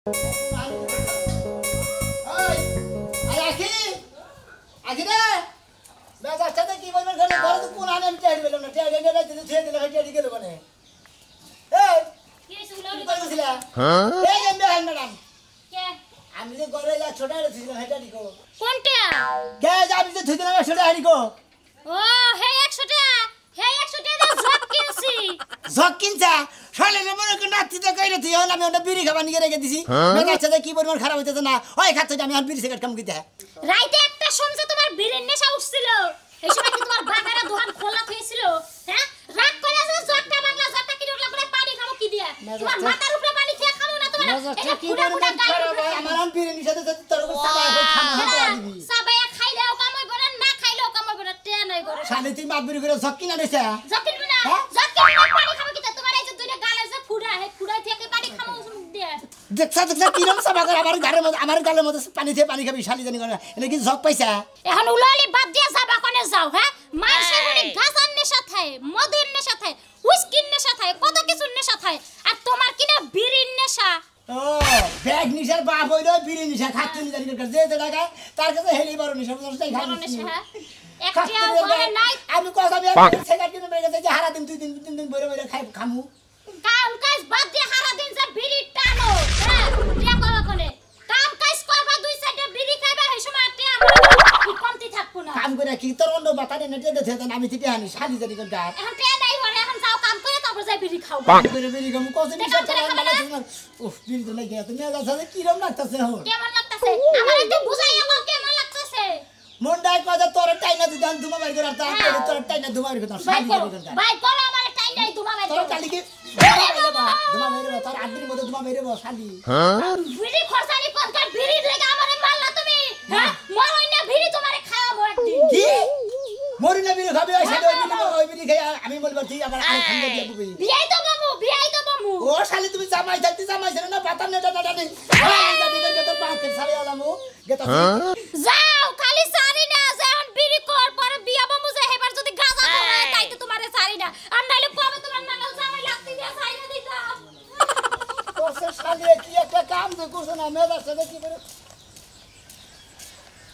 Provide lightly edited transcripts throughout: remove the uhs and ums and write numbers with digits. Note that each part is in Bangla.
আমি যে ঘরে যা ছোট ছিল হেটা দিকো কোনটা কে যাবি যে থুইতে না ছোট হাড়িকো ও হে 100 টাকা হে 100 টাকা জগ কিনছি জগ কিনছা শালে মনে করে নাতি তো কইরে তুই হল আমি ওটা বিড়ি খাবা নিয়ে রেখে দিছি মেগা চাচা কি পরিমাণ খারাপ হইতেছে না ওই খাচ্ছে আমি আর বিড়ি সিগারেট কাম কিতে রাইতে একটা সমঝে তোমার বীরের নেশা উঠছিল এই সময় কি তোমার বাগারা দোকান খোলা হয়েছিল হ্যাঁ রাত করে আছে জগটা বাংলা জগটা কি উঠলা করে পানি খাবো কি দিয়া তোমার মাথার উপরে পানি খেয়ে খাবো না তোমার এটা পুরা পুরা গাল আমার আন বিড়ি নিশাতে তোর উপর সাবাই হই খানা দিবি সাবাই খাইলেও কাম হইব না না খাইলেও কাম হইব না তে নাই করে শালে তুই মাপ বিড়ি করে জগ কিনা দেছা জগ কিনবি না জগ কিনবি না পানি খাবো কি তোমার এই যে দুইটা গালে যে ফুড়া হে ফুড়া থেকে পানি খাবো মুখ দিয়া দেখছা কিরম সাবা করে আমার গালের মধ্যে পানি দিয়ে পানি খাবি শালি জানি করে এটা কি জগ পাইছা এখন উলালি বাদ দিয়া যাবা কোনে যাও হ্যাঁ মাইসের মনে গাজার নেশা থাকে মদের নেশা থাকে হুইস্কির নেশা থাকে কত কিছু নেশা থাকে আর তোমার কিনা বিড়ির নেশা ও ব্যাগ নিশার বাপ হইলো বিড়ি নিশা খাচ্ছি নি জানি করে যে টাকা তার কাছে হেলি বড় নিশা বুঝছস খাই নেশা হ্যাঁ একটিও ঘরে নাই আমি কথা আমি সিগারেট কিনে বের গেছে যে হারা দিন 2 দিন বইরে বইরে খাই খামু কাম কাজ বাদ দিয়ে হারা দিন যে বিড়ি টানো হ্যাঁ টিয়া কবা কোনে কাম কাজ করবা দুই সাইডে বিড়ি খাইবা এই সময় টিয়া কি কমতি থাকবো না কাম করে কি তোর অন্য বাতারে নেটে দেছে আমি থেকে আনি শালি জানি করে গায় এখন টিয়া নাই ঘরে এখন যাও কাম করে তারপর যাই বিড়ি খাও করে বিড়ি খামু কত নিশা চালা মানে উফ বিড়ি তো লাগে তুমি যাচ্ছে কি রকম লাগতাছে এখন কেমন লাগতাছে আমার একটু বুঝাইয়া বল কেমন লাগতাছে মন্ডাই কথা তোর টাইনা দিদান ধুমা বাইর করে তা তোর টাইনা ধুমা বাইর করে শালি জানি করে ভাই করো আমার টাইনাই ধুমা বাইর তোর কালি কি ধুমা বাইর তোর আদির মধ্যে ধুমা বাইর শালি বিড়ি খরচানি কোনকার বিড়ি লাগা আমারে মারলা তুমি হ্যাঁ মরই না বিড়ি তোমারে খাওয়াবো একদিন কি মরি না বিড়ি খাবে ওই বিড়ি খাই আমি বলবো তুই আবার আর খাঙ্গে দিয়ে দিবি বিয়াই তো বাবু ও শালি তুমি জামাই থাকতে জামাই ছেড়ে না পাতা নেটা নেটা নেই জানি করে তোর পাতে ছাড়ে আলামু গেতা যাও খালি সারি না যখন বিড়ি কর পরে বিয়া বাবু যে হেবার যদি গাজা হয় তাই তো তোমারে সারি না আর নাইলে কবে তোমার নাগাল জামাই লাগতে দিয়া সাইরা দিতাম তোর শালি কি একটা কাম দে করছ না মেয়ের সাথে কি করে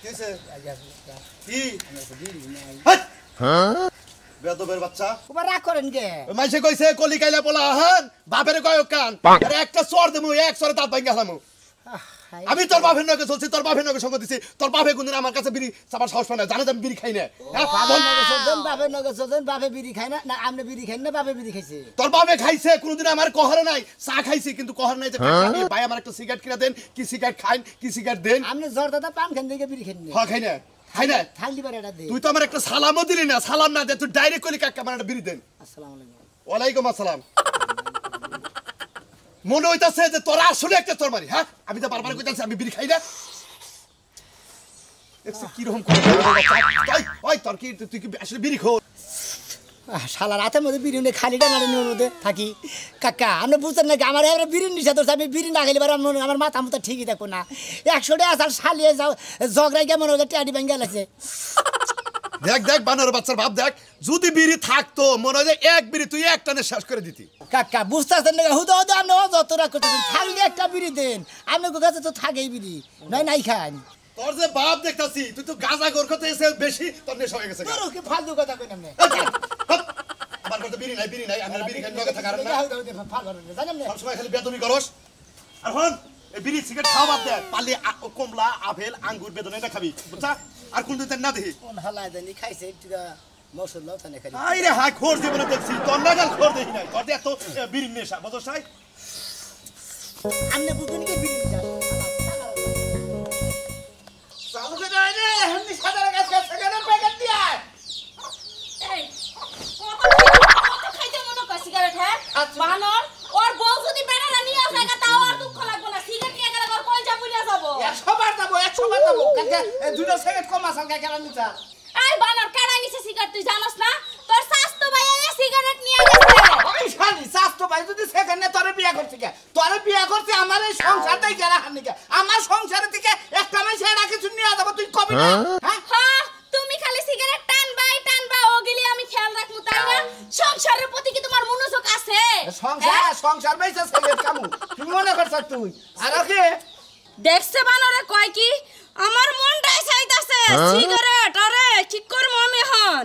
কিসে কি হট হ্যাঁ বেদবের বাচ্চা ওবা রাগ করেন কে মাইসে কইছে কলি কাইলা পোলা হন বাপের কয় কান আরে একটা সর দেমু এক সরে দাঁত ভাঙা হালামু আমি তোর বাপের নকে চলছি তোর বাপের নকে সঙ্গ দিছি তোর বাপে কোনদিন আমার কাছে বিড়ি সাবার সাহস পায় না জানে আমি বিড়ি খাই না বাপের নকে চলছেন বাপে বিড়ি খায় না না আপনি বিড়ি খাই না বাপে বিড়ি খাইছে তোর বাপে খাইছে কোনদিন আমার কহরে নাই চা খাইছি কিন্তু কহর নাই যে ভাই আমার একটা সিগারেট কিনা দেন কি সিগারেট খাইন কি সিগারেট দেন আপনি জ্বর দাদা পান খান থেকে বিড়ি খান হ্যাঁ খাই না খাই না থাকলি পারে এটা দে তুই তো আমার একটা সালামও দিলি না সালাম না দে তুই ডাইরেক্ট কলি কাকা আমার একটা বিড়ি দেন আসসালামু আলাইকুম ওয়ালাইকুম আসসালাম মনে হইতাছে যে তোরা আসলে একটা তোর মারি হ্যাঁ আমি তো বারবার কইতাছি আমি বিড়ি খাই না দেখছিস কি রকম করে ওই তোর কি তুই কি আসলে বিড়ি খো শালা রাতের মধ্যে বিড়ি নিয়ে খালিটা নাড়ানোর মধ্যে থাকি কাকা আপনি বুঝতেন নাকি আমার এবার বিড়ি নিশা ধরছে আমি বিড়ি না খেলে আমার মাথা মতো ঠিকই থাকবো না 100 টাকা আসার শালিয়ে যাও ঝগড়াই কেমন হচ্ছে ট্যাডি ব্যাঙ্গে গেছে দেখ দেখ বানর বাচ্চার ভাব দেখ যদি বিড়ি থাকতো মনে হয় এক বিড়ি তুই এক টানে শেষ করে দিতি কাকা বুঝতেছেন না হুদা হুদা আপনি যতটা করতেছেন থাকলে একটা বিড়ি দেন আপনার কাছে তো থাকেই বিড়ি নাই খান তোর যে বাপ দেখতাছি তুই তো গাঁজা গোর করতে এসে বেশি তোর নেশা হয়ে গেছে কি ফালতু কথা কই না আমার কাছে বিড়ি নাই আমরা বিড়ি খাই লগে থাকার না জানেন না সব সময় খালি বেদমি করস আর হন এই বিড়ি সিগারেট খাওয়া বাদ দে পারলে কমলা আপেল আঙ্গুর বেদনা এটা খাবি বুঝছা আর কোন দিন না দেখি কোন হালায় জানি খাইছে একটুকা মৌসুম লাও তানে খালি আই রে হাই খোর জীবনে দেখছি তোর নাগাল খোর দেখি নাই তোর এত বিড়ি নেশা বুঝছ নাই আমনে বুঝুন কি বিড়ি নিশা চালু করে দে রে এমনি সাদার কাছে সেখানে প্যাকেট দিয়া এই কত খাইতে মনে কর সিগারেট হ্যাঁ বানর ওর বউ যদি বেড়া নিয়ে আসে তাও আর দুঃখ লাগবে না সিগারেট নিয়ে গেলে ওর কলজা পুড়ে যাবো 100 বার যাবো কাকা দুটো সেকেন্ড কম আসাল কাকা নিতা এই বানর কারা নিছে সিগারেট তুই জানোস না তোর স্বাস্থ্য ভাই এই সিগারেট নিয়ে গেছে ওই শালি স্বাস্থ্য ভাই যদি সেখানে তোরে বিয়া করতে কে তোরে বিয়া করতে আমার এই সংসারটাই গেরা হানি কে আমার সংসারের থেকে একটা মাস এরা কিছু নিয়ে যাব তুই কবি না হ্যাঁ হ্যাঁ তুমি খালি সিগারেট টানবা ওগিলি আমি খেয়াল রাখমু তাই না সংসারের প্রতি কি তোমার মনোযোগ আছে সংসার বাইসা সিগারেট কামু তুই মনে করছ তুই আর কি দেখছে বানরে কয় কি আমার মনটাই চাইতাছে সিগারেট আরে কি করব আমি এখন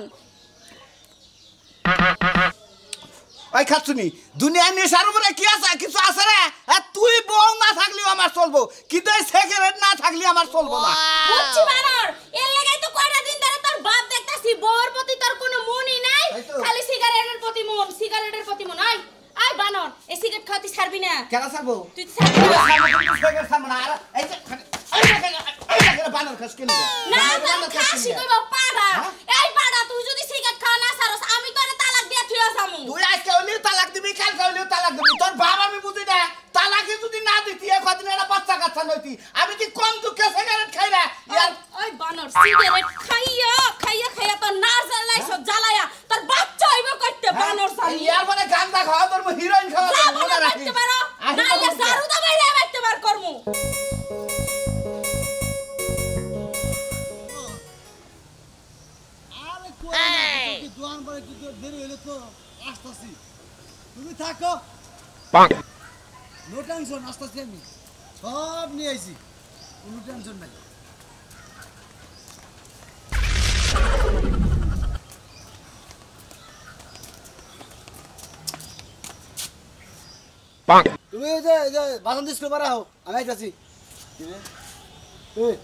ওই খাচ্ছুনি দুনিয়া নেশার উপরে কি আছে কিছু আছে রে তুই বউ না থাকলেও আমার চলবো কিন্তু এই সিগারেট না থাকলে আমার চলবো না বুঝছি বানর এর লাগাই তো কয়টা দিন ধরে তোর বাপ দেখতাছি বউর প্রতি তোর কোনো মনই নাই খালি সিগারেটের প্রতি মন সিগারেটের প্রতি মন আই বানর এই সিগারেট খাওয়াতে ছাড়বি না কেন ছাড়বো তুই ছাড়বি না সিগারেট ছাড়বো না আর এই যে বানর খাস কেন না না খাসি কইবো পাড়া এই পাড়া তুই যদি সিগারেট খাওয়া না ছাড়স আমি তোরে তালাক দিয়ে থুয়া যামু তুই আজকে হইলেও তালাক দিবি কালকে হইলেও তালাক দিবি তোর বাবা আমি বুঝি না তালাকে যদি না দিতি কদিন একটা বাচ্চা কাচ্চা নইতি আমি কি কম দুঃখে সিগারেট খাই না ইয়ার ওই বানর সিগারেট খাইয়া খাইয়া খাইয়া তো না জ্বালাই সব জ্বালায়া তোর বাচ্চা হইব কইতে বানর সালি ইয়ার মানে গান্দা খাওয়া তোর হিরোইন খাওয়া যা বানর বাইতে পারো নাইলে জারু দা বাইরে বাইতে পার করমু দোকান পরে কিন্তু দেরি হইলে তো আসতেছি তুমি থাকো নো টেনশন আসতেছি আমি সব নিয়ে আইছি কোনো টেনশন নাই তুমি এই যে বাসন দিস করে হও আমি আইতাছি এই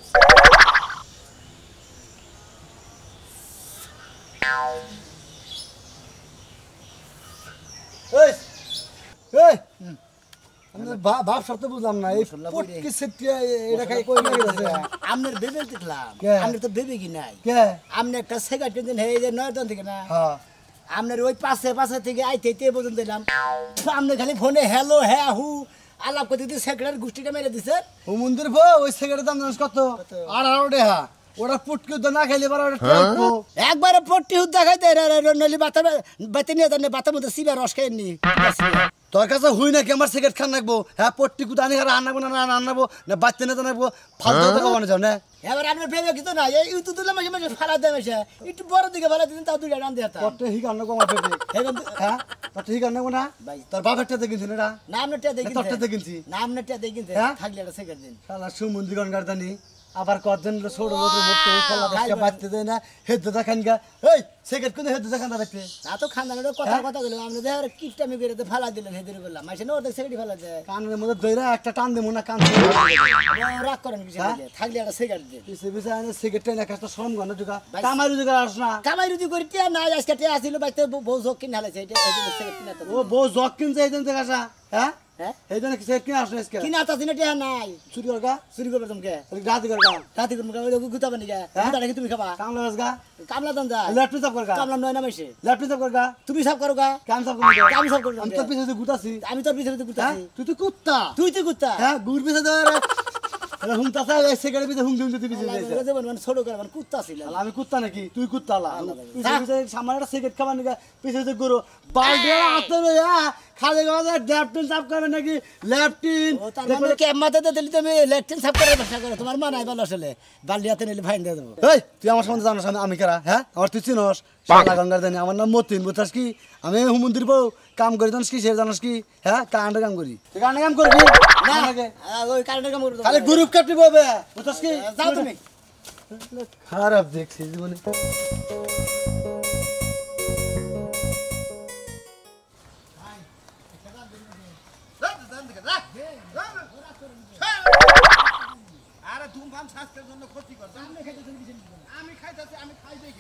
এই এই আমি বাপ শব্দ বুঝলাম না এই পটকি সেটিয়া এটা খাই কই গেছে আমনের বেবে দেখলাম কে? আমনের তো বেবে কি নাই কে আমনে একটা সিগারেট কিনতেন হে যে নয়তন থেকে না হ্যাঁ আমনের ওই পাশে থেকে আইতে পর্যন্ত দিলাম আমনে খালি ফোনে হ্যালো হ্যাঁ হু আলাপ করতে দিতে সেক্রেটারি গুষ্টিটা মেরে দিছে ও মন্দির বউ ওই সিগারেটের দাম জানিস কত 18 টাকা ওটা পুটকি তো না খাইলে পারে ওটা টেকবো একবারে পট্টি হুদ দেখাইতে নলি বাতা বাতে নিয়ে জানে বাতার মধ্যে সিবা রস খাইনি তোর কাছে হুই নাকি আমার সিগারেট খান রাখবো হ্যাঁ পট্টি কুদা আনি আর আনবো না আনবো না বাচ্চা না জানাবো ফালতু কথা বলে যাও না এবার আপনার ভেবে কিছু না এই ইউটিউব দিলে মাঝে মাঝে ফালা দেয় মাসে একটু বড় দিকে ফালা দিতেন তাও দুইটা রান দিয়ে পট্টি হিক আনবো আমার পেটে হ্যাঁ পট্টি হিক আনবো না তোর বাপেরটা দেখিনছি না এটা না আপনারটা দেখি তোরটা কিনছি না আপনারটা দেখি হ্যাঁ? থাকলে একটা সিগারেট দিন শালা সুমন্দির গার্দানি আবার কজন ছোট রোদে মুক্ত ফলা দেখে বাঁচতে দেয় না হেদ দেখান গা এই সিগারেট কোন হেদ দেখান দা দেখতে তা তো খানদানের কথা কথা বললাম আমরা দেখে আর কিপটা আমি করে ফালা দিলেন হেদির বললাম মাসে না ওদের সিগারেট ফালা যায় কানের মধ্যে দইরা একটা টান দেবো না কান রাগ করেন কিছু থাকলে একটা সিগারেট দিন পিছে পিছে আনে সিগারেট না একটা শ্রম গণ জুগা কামাই জুগা আস না কামাই রুজি করি টিয়া নাই আজকে টিয়া আসিল বাইতে বউ যোগ কিনে হালাইছে এটা সিগারেট কিনা তো ও বউ জগ কিনছে এই দিন থেকে আসা হ্যাঁ হ্যাঁ এই দিন সিগারেট কিনে আসলে আজকে কিনা তো সিনে টিয়া নাই চুরি করগা চুরি করবে তোমাকে রাতি করগা রাতে করবো গুতাবে নাকি গুতা নাকি তুমি খাবা কামলা আসগা কামলা দান যা ল্যাপটপ সাফ করগা কামলা নয় না মাসে ল্যাপটপ সাফ করগা তুমি সব করো গা কাম সাফ করগা আমি সব করবো আমি তোর পিছে গুতাছি আমি তোর পিছনে হ্যাঁ গুতাছি তুই তো কুত্তা তুই তুই গুতা হ্যাঁ গুড় পিছে ধর হুমতাছে সিগারেট পিছে হুম হুম দিতে পিছে যাইছে মানে ছোট করে মানে কুত্তা ছিল আমি কুত্তা নাকি তুই কুত্তা লা পিছে পিছে সামনে একটা সিগারেট খাবার নাকি পিছে পিছে গরু বালতি হাতে লইয়া খালি গাজা ল্যাপটিন সাফ করবে নাকি ল্যাপটিন ও তার মানে কি মাথাতে দিলি তুমি ল্যাকটিন সাফ করে ব্যবসা করো তোমার মা নাই ভালো আসলে বালি হাতে নিলে ফাইন দিয়ে দেবো এই তুই আমার সম্বন্ধে জানোস আমি কারা হ্যাঁ আমার তুই চিনস শালা গঙ্গার জানি আমার নাম মতিন বুঝাস কি আমি হুমন্দির বউ কাম করি জানিস কি সে জানিস কি হ্যাঁ কান্ডে কাম করি তুই কান্ডে কাম করবি না ওই কারেন্টের কাম করো খালি গ্রুপ কাটবি ববে বুঝাস কি যাও তুমি খারাপ দেখছি জীবনে আরে ধূমপান স্বাস্থ্যের জন্য ক্ষতিকর আমি খাইতেছি আমি খাই দেখি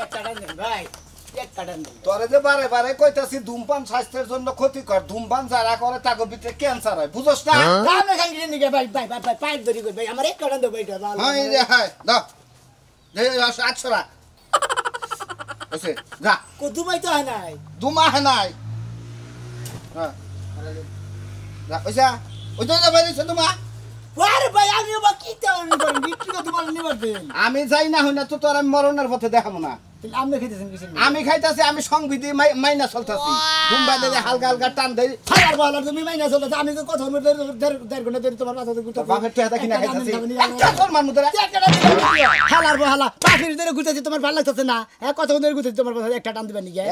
একটা টান দেন ভাই একটা টান দেন তোরে যে বারে বারে কইতাছি ধূমপান স্বাস্থ্যের জন্য ক্ষতিকর ধূমপান যারা করে তাকে ভিতরে ক্যান্সার হয় বুঝছ না আমরা খালি দিন নিকে ভাই ভাই ভাই পাইপ ধরি কই ভাই আমার একটা টান দাও ভাই হাই রে হাই দাও দে 800 টাকা ওসে যা কো দুবাই তো হয় নাই দুমা হে নাই হ্যাঁ যা ওইসা ওই তো বাইরে দুমা আরে ভাই আমি বা কি তেমন করেন বিক্রি করতে পারেন নিবার দেন আমি যাই না হই না তো তোর আমি মরণের পথে দেখাবো না তাহলে আপনি খেতেছেন কিছু আমি খাইতাছি আমি সংবিধি মাইনা চলতাছি দুম্বাই দিলে হালকা হালকা টান দেই হাজার বলা তুমি মাইনা চলে আমি তো কথা দেড় ঘন্টা ধরে তোমার মাথা ঘুরতে বাপের টেহাটা কিনা খাইতাছি একটা তোর মান মুদরা হালার বহালা পাখির ধরে ঘুরতেছি তোমার ভালো লাগতেছে না কত ধরে ঘুরতেছি তোমার কথা একটা টান দিবেন নিকে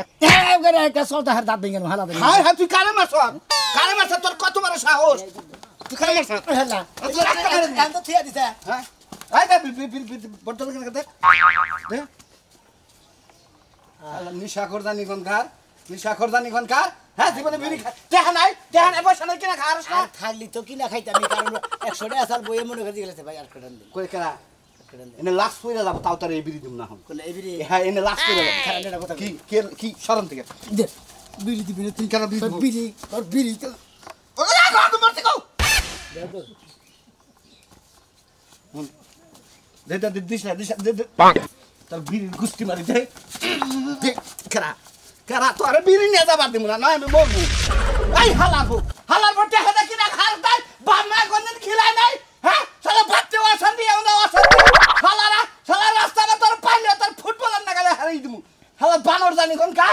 একটা সলতা হার দাঁত ভেঙে হালা দেন হাই হাই তুই কারে মারছ তোর কত বড় সাহস তুই কেন মারছ হেলা কান তো থিয়া দিছে হ্যাঁ আই দে বটল কেন দে দে নিশা করদানি কোন কার হ্যাঁ জীবনে বিড়ি খা দেখা নাই বসে নাই কিনা খাওয়ার না আর থাকলি তো কিনা খাইতাম কারণ 100 টাকা আসার বইয়ে মনে করে গেছে ভাই আর কটান দিন কই কেনা এনে লাস্ট পয়লা যাব তাও তার এই বিড়ি দিম না হন বলে এই বিড়ি হ্যাঁ এনে লাস্ট পয়লা যাব খারাপ এটা কথা কি কি শরম থেকে দে বিড়ি দিবি না তুই কেন বিড়ি দিব? বিড়ি আর বিড়ি তো ওরে গো মারতে কও দে দিস না দে তার বিড়ি গুষ্টি মারি দে দে কারা তো আরে বিড়ি নিয়ে যাবার দিমু না নয় আমি বলবো এই হালার বটে হেদা কিনা খাল তাই বামনা কোনদিন খিলাই নাই হ্যাঁ সালা বাচ্চা ওয়াসান দিয়ে আমরা ওয়াসান সালা রাস্তাটা তোর পাইলে তোর ফুটবলার না গেলে হারাই দিমু হালা বানর জানি কোন কা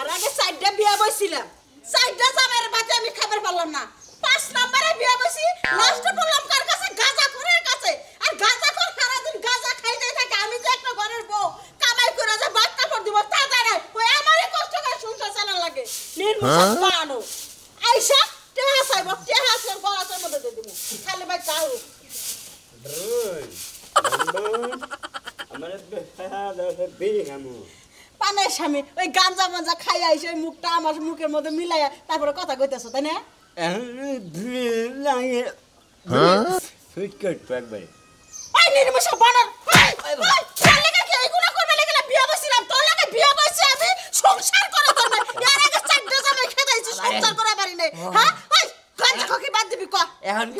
এর আগে 4টা বিয়া বইছিলাম 4টা জামাইয়ের বাচ্চা আমি খাবার পারলাম না 5 নম্বরে বিয়া বইছি লাস্টে বললাম কার কাছে গাঁজাখোরের কাছে আর গাঁজাখোর সারা দিন গাঁজা খাইতে থাকে আমি যে একটা ঘরের বউ কামাই করে যে ভাত কাপড় দিব তা জানে ওই আমারই কষ্ট করে সংসার চালান লাগে নির্মুষ বানো আইসা টেহা সাইব টেহা সাইব গলার মধ্যে দিয়ে দিমু খালি ভাই চাও পানের স্বামী ওই গাঞ্জা খাই আইসে ওই মুখটা আমার মুখের মধ্যে মিলাইয়া তারপরে কথা কইতেছো তাই না ওই নির্মুষ বানর তোর লাগা কি এগুলা করবে লাগা বিয়া বসিলাম তোর লাগা বিয়া বসি আমি সংসার করে তোর না এর আগে 4টা জামাই খেদাইছি সংসার করা পারি নাই হ্যাঁ ওই গাঞ্জা খকি বাদ দিবি ক এখন কি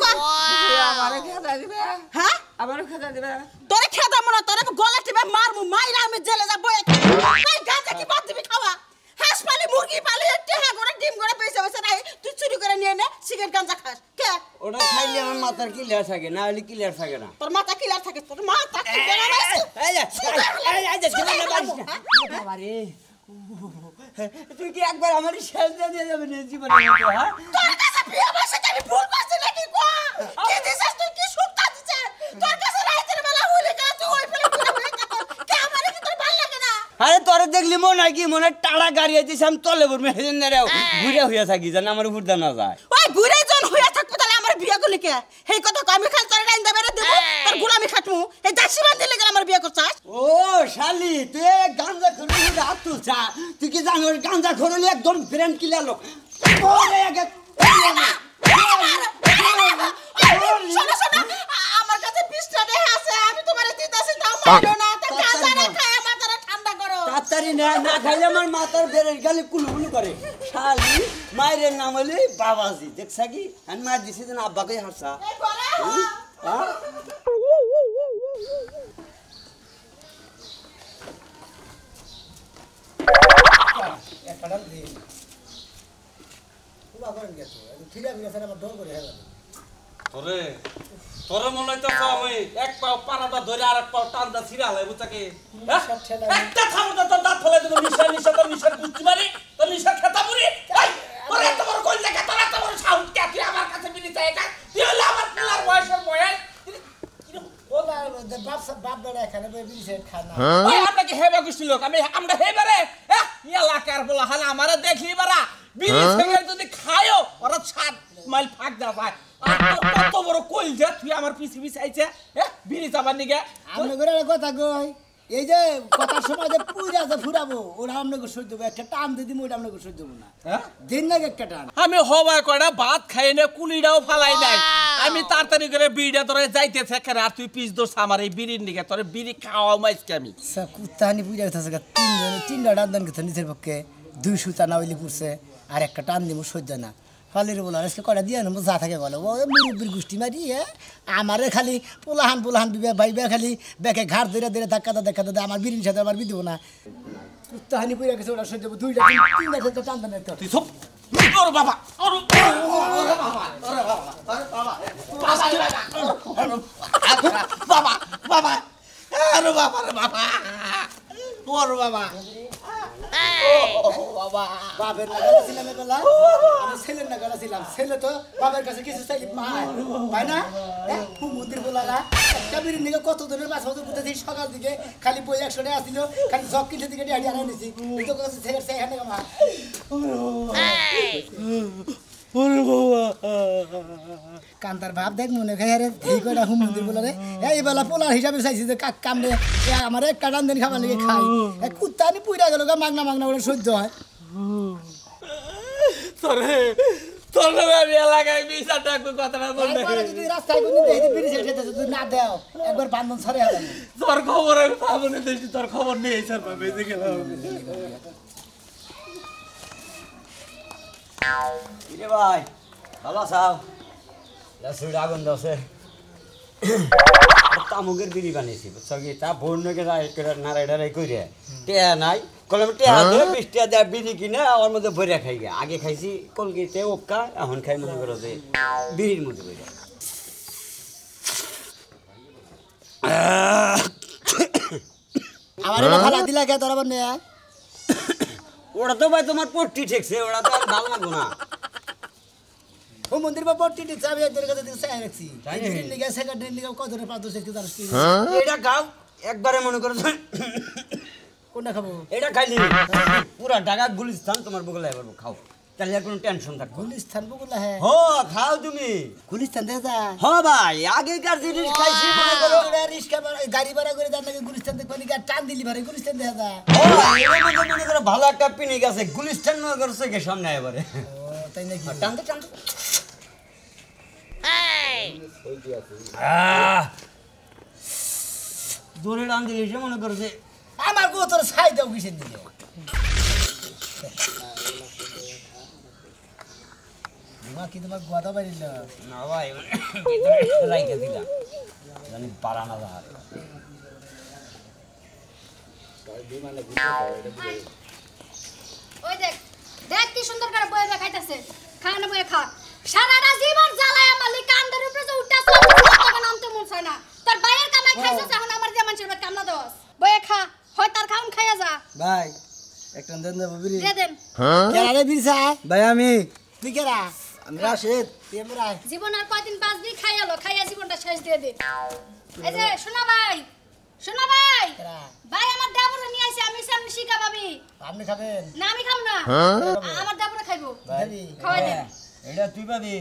আমারে খেদা দিবে হ্যাঁ আমারে খেদা দিবে তোরে খেদা মনে তোরে গলা টিপে মারমু মাইরা আমি জেলে যাব এই গাঞ্জা কি বাদ দিবি খাওয়া হাঁস পালি মুরগি পালি টেহা করে ডিম করে পয়সা পয়সা নাই তুই চুরি করে নিয়ে নে সিগারেট গাঞ্জা খাস কে ওটা খাইলে আমার মাথার ক্লিয়ার থাকে না হলে ক্লিয়ার থাকে না তোর মাথা কিলার থাকে তোর মাথা কিলার আছে এই যে ছেলে বাড়িস না বাবা রে তুই কি একবার আমার শেষ দিয়ে যাবে না জীবনে হ্যাঁ তোর কাছে বিয়ে বসে আমি ভুল করছি নাকি কো কি দিছিস তুই কি সুক্তা দিছিস তোর কাছে রাতের বেলা হইলে কা তুই ওই ফেলে পুরো হয়ে থাকো কে আমারে কি তোর ভালো লাগে না আরে তোরে দেখলি মনে হয় কি মনে টাড়া গাড়ি আইছিস আমি তলে বলবো হেজেন রে ঘুরে হইয়া থাকি জান আমার উপর না যায় ওই ঘুরে জন হইয়া থাকবো তাহলে আমার বিয়ে করলি কে হেই কথা তো আমি খালি তোর রাইন দেবে দেব তোর গোলামি খাটমু এই দাসী বান্ধি লাগা আমার বিয়ে করছাস ও শালি তুই গাঞ্জা খরলি হাত তুলছা তুই কি জানো গাঞ্জা খরলি একদম ব্রেন কিলার লোক ওরে আগে শোনো শোনো আমার কাছে 20 টাকা আছে আমি তোমারে দিতাছি দাও মারো না তা গাঁজা না খায় মাথাটা ঠান্ডা করো তাড়াতাড়ি না খাইলে আমার মাথার বেরের গালে কুলুকুলু করে শালি মায়ের নাম হলে বাবাজি দেখছা কি আমি মার দিছি যেন আব্বাকে হাসা এই করে হ্যাঁ একটান দিন পুরা করেন গেছো ফিরে আমি গেছে আমার ডর করে হেলা তোরে মনে হইতেছ আমি এক পাও পারাটা ধরে আর এক পাও টানটা ছিড়া লাই বুঝাকে একটা থামো তো তোর দাঁত ফেলে দেবো নিশা তোর নিশার বুঝতে পারি তোর নিশার খেতা পুরি তোর এত বড় কই লাগে তোর এত বড় সাউন্ড কে তুই আমার কাছে বিলি চাই এটা তুই হলে আমার পিলার বয়সের বয়স বাপ বেড়া এখানে বিড়ি সেট খানা ওই আপনাকে হেবা গুষ্টি লোক আমরা হেবারে এলাকার বলা হালা আমারে দেখলি বারা বিড়ি থেকে যদি খায়ও ওরা 7 মাইল ফাঁক দেওয়া যায় কত বড় কইল যে তুই আমার পিছে পিছে আইছে বিড়ি চাবার নিগে আমরা করে কথা কই এই যে কথার সময় যে পুরা যে ফুরাবো ওরা আপনাকে সহ্য দেবো একটা টান দিয়ে দিব ওটা আপনাকে সহ্য দেবো না দিন না একটা টান আমি হওয়ার কয়টা ভাত খাই না কুলিটাও ফালাই নাই আমি তাড়াতাড়ি করে বিড়িটা তোরে যাইতেছে কেন আর তুই পিস দোষ আমার এই বিড়ির নিগে তোরে বিড়ি খাওয়াও মাইসকে আমি কুত্তানি পুজা হইতেছে তিনটা টান দেন গেছে নিজের পক্ষে 200 টানা হইলে পড়ছে আর একটা টান দিব সহ্য না ফালির বলা আজকে কটা দিয়ে নেবো যা থাকে বলো ও মুরব্বির গোষ্ঠী মারি আমারে খালি পোলাহান বিবে ভাইবে খালি বেকে ঘাট ধরে ধরে ধাক্কা দে আমার বিরির সাথে আমার বিদেবো না কুত্তাহানি পুজা গেছে ওটা সহ্য দুইটা তিনটা টান দেন একটা তুই সব ওর বাবা ওর বাবা বাবা আরে বাবা রে বাবা ওর বাবা বাবা বাপের নাগালা ছিলাম এবেলা আমি ছেলের নাগালা ছিলাম ছেলে তো বাবার কাছে কিছু চাইলে পায় না মন্দির বলারা একটা বিড়ির নিকে কত ধরনের মাছ মাছ বুঝতেছি সকাল দিকে খালি বই 100 টাকা আসছিল খালি জগ কিনতে দিকে ডিহাড়ি আনাই নিছি এই তো কাছে ছেলের চাই এখানে আমার ওরে বাবা কান্তার ভাব দেখ মনে খাই রে এই কইরা হুম মন্দির বলে রে এই বেলা পোলার হিসাবে চাইছি যে কাম রে আমার এক কাটান দিন খাবার লিগে খাই এক কুত্তানি পুইরা গেল মাগনা মাগনা বলে সহ্য হয় তোরে আমি এলাকায় বিচার ডাকবো কথাটা বললে তারপরে যদি রাস্তায় কোন দিন এই বিড়ি ছেড়ে যদি না দাও একবার বান্ধন ছড়ে হবে তোর খবর আমি পাবো না দেখছি তোর খবর নেই স্যার পাবে যে গেলাম কিরে ভাই ভালো আছাও লাসুড় আগুন দছে তামুকের বিড়ি বানিয়েছি বুঝছো কি তা বন্যকে নাড়াই কইরে টেয়া নাই কলম টেয়া ধরে 20 টাকা দেয় বিড়ি কিনে ওর মধ্যে ভরে খাই গে আগে খাইছি কলগেটে ওক্কা এখন খাই মনে করো যে বিড়ির মধ্যে ভরে আমার এটা খালা দিলা কে তোরা বনে ওটা তো ভাই তোমার পট্টি ঠেকছে ওটা তো আর ভালো লাগবো না ও মন্দির বা পট্টি দিছে আমি একদের কাছে দিছে চাই রাখছি এই লিগা সেকেন্ডারি লিগা কত ধরে পাঁচ দশ কি জানিস কি এটা খাও একবারে মনে করো কোনটা খাবো এটা খাইলি পুরা ঢাকা গুলিস্তান তোমার বগলে এবার খাও তাহলে আর কোনো টেনশন থাকবে গুলিস্তান বগুলা হ্যাঁ হো খাও তুমি গুলিস্তান দে যা হ ভাই আগেকার জিনিস খাইছি মনে করো রিস্কা গাড়ি ভাড়া করে যান নাকি গুলিস্তান দেখবা নাকি টান দিলি ভারে গুলিস্তান দেখা যা ও এর মধ্যে মনে করো ভালো একটা পিনিক আছে গুলিস্তান মনে করছে কে সামনে এবারে ও তাই নাকি টানতে টানতে জোরে টান দিলে এসে মনে করছে আমার গো তোর ছাই দাও কিসের দিকে মা কি তোমার গোয়াদা বাড়িল না ভাই রাইকে দিলাম জানি পারা না যা ওই দেখ দেখ কি সুন্দর করে বইয়ে খাইতাছে খানা বইয়ে খা সারাটা জীবন জ্বালায় আমার লি কান্দের উপরে যে উঠতাছ তখন নামতে মন চায় না তোর বাইরের কামাই খাইছস এখন আমার দিয়ে মানুষের কাম না দস বইয়ে খা হয় তার খাউন খাইয়া যা ভাই একটা দেন দেব বিড়ি দে দেন কেরা রে বিরসা ভাই আমি তুই কেরা আমি রাশেদ তুই আমরাই জীবন আর কয়দিন বাঁচ দি খাইয়ালো খাইয়া জীবনটা শেষ দিয়ে দে এই যে শোনা ভাই কেরা ভাই আমার দেবরে নিয়ে আইছে আমি সামনে শিকা ভাবি আপনি খাবেন না আমি খাম না আমার দেবরে খাইবো ভাবি খাওয়াই দেন এটা তুই পাবি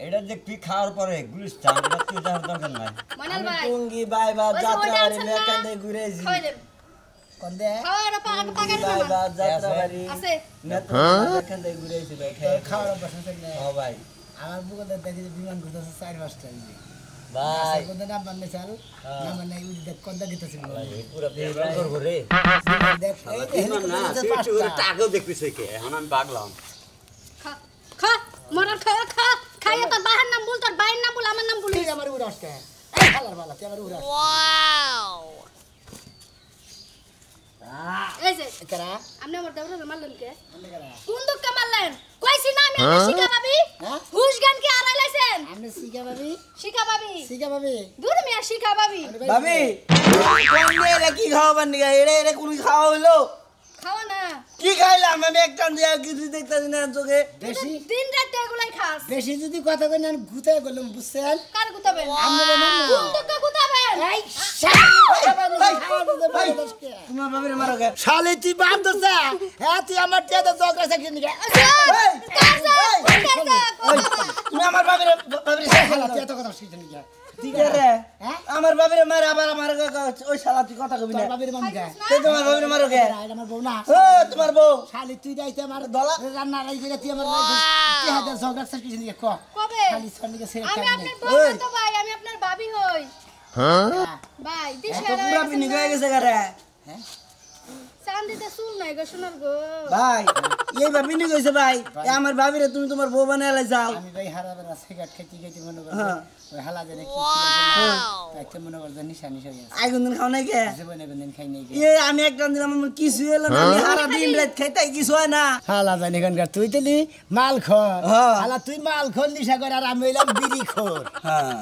এটা যে তুই খাওয়ার পরে গুলিস্তান এটা তুই যাওয়ার দরকার নাই মনাল ভাই টুঙ্গি বাই বা ওই যে যাত্রা ওইটা বাড়ি আছেন না? মেকান্দে ঘুরেছি খাওয়াই দেন কোন দে খাওয়ার পাকা পাকা বাই বা না যাত্রা বাড়ি আছে মেকান্দে ঘুরেছি ভাই খাই খাওয়ার বসে থাকলে ও ভাই আমার বুকে দেখি যে বিমান ঘুরতেছে 4-5টা ভাই কোন না মানে চাল না মানে ওই দেখ কোনটা গিতেছিল পুরো পেট করব রে দেখ এই দিমান না তুই একটু করে টাকাও দেখবিস কি এখন আমি পাগলাম খা খা মরার খা খা খাইয়া তোর বাহার নাম বল তোর বাইয়ের নাম বল আমার নাম বলিস তুই আমার উড়াস কে এই খালার বালা তুই আমার উড়াস এই যে কেরা আপনি আমার দেবরে মারলেন কে আপনি কেরা কোন দুঃখে মারলেন কইছি না আমি আপনার শিকা ভাবি হ্যাঁ? হুশ জ্ঞান কি আড়াই লাইছেন আপনি শিখা ভাবি শিকা ভাবি শিখা ভাবি দূর মিয়া শিকা ভাবি ভাবি কোন এরা কি খাওয়াবার নিগা এরা কোন খাওয়া হলো খাওয়া না কি খাইলাম আমি একটা দিয়ে কিছু দেখতেছি না চোখে বেশি দিন রাত এগুলাই খাস বেশি যদি কথা কই না গুতায় বললাম বুঝছেন কার গুতাবেন আমরা না কোন দুঃখে গুতাবেন এই তোমার ভাবির মারো কে শালি তুই বাম দোসা হ্যাঁ তুই আমার টেদা জগরা সাকিন নিকে তুমি আমার ভাবির শালা তুই এত কথা শিখছিস নিকে ঠিক রে হ্যাঁ? আমার ভাবির মারে আবার আমার ওই শালা তুই কথা কবি না তোর বাবির মামকে তোমার ভাবির মারো কে আমার বউ না ও তোমার বউ শালি তুই যাইতে আমার দলা রান্না রাই করে তুই আমার তুই হাতে জগরা সাকিন নিকে ক কবে শালি সর নিকে ছেড়ে আমি কাটনি আপনার বউ তো ভাই আমি আপনার ভাবি হই ভাই দিশে তো পুরা পিনি হয়ে গেছে গারে চান্দিতে চুল নাই গো সোনার গো ভাই এই ভাবি নি কইছে ভাই এ আমার ভাবিরে তুমি তোমার বউ বানাইলে যাও আমি ভাই হারাবেলা সিগারেট খেতে খেতে মনে করি হ্যাঁ। ওই হালা জানে কি তাইতে মনে করি নিশা নিশা হয়ে আছে আই কোনদিন খাও নাই কে জীবনে কোনদিন খাই নাই এ আমি একটা দিলাম আমার কিছু এলো না আমি সারা দিন রাত খাইতে কিছু হয় না হালা জানি এখানকার তুই তেলি মাল খর হ্যাঁ। হালা তুই মাল খর নিশা করে আর আমি হইলাম বিড়ি খর হ্যাঁ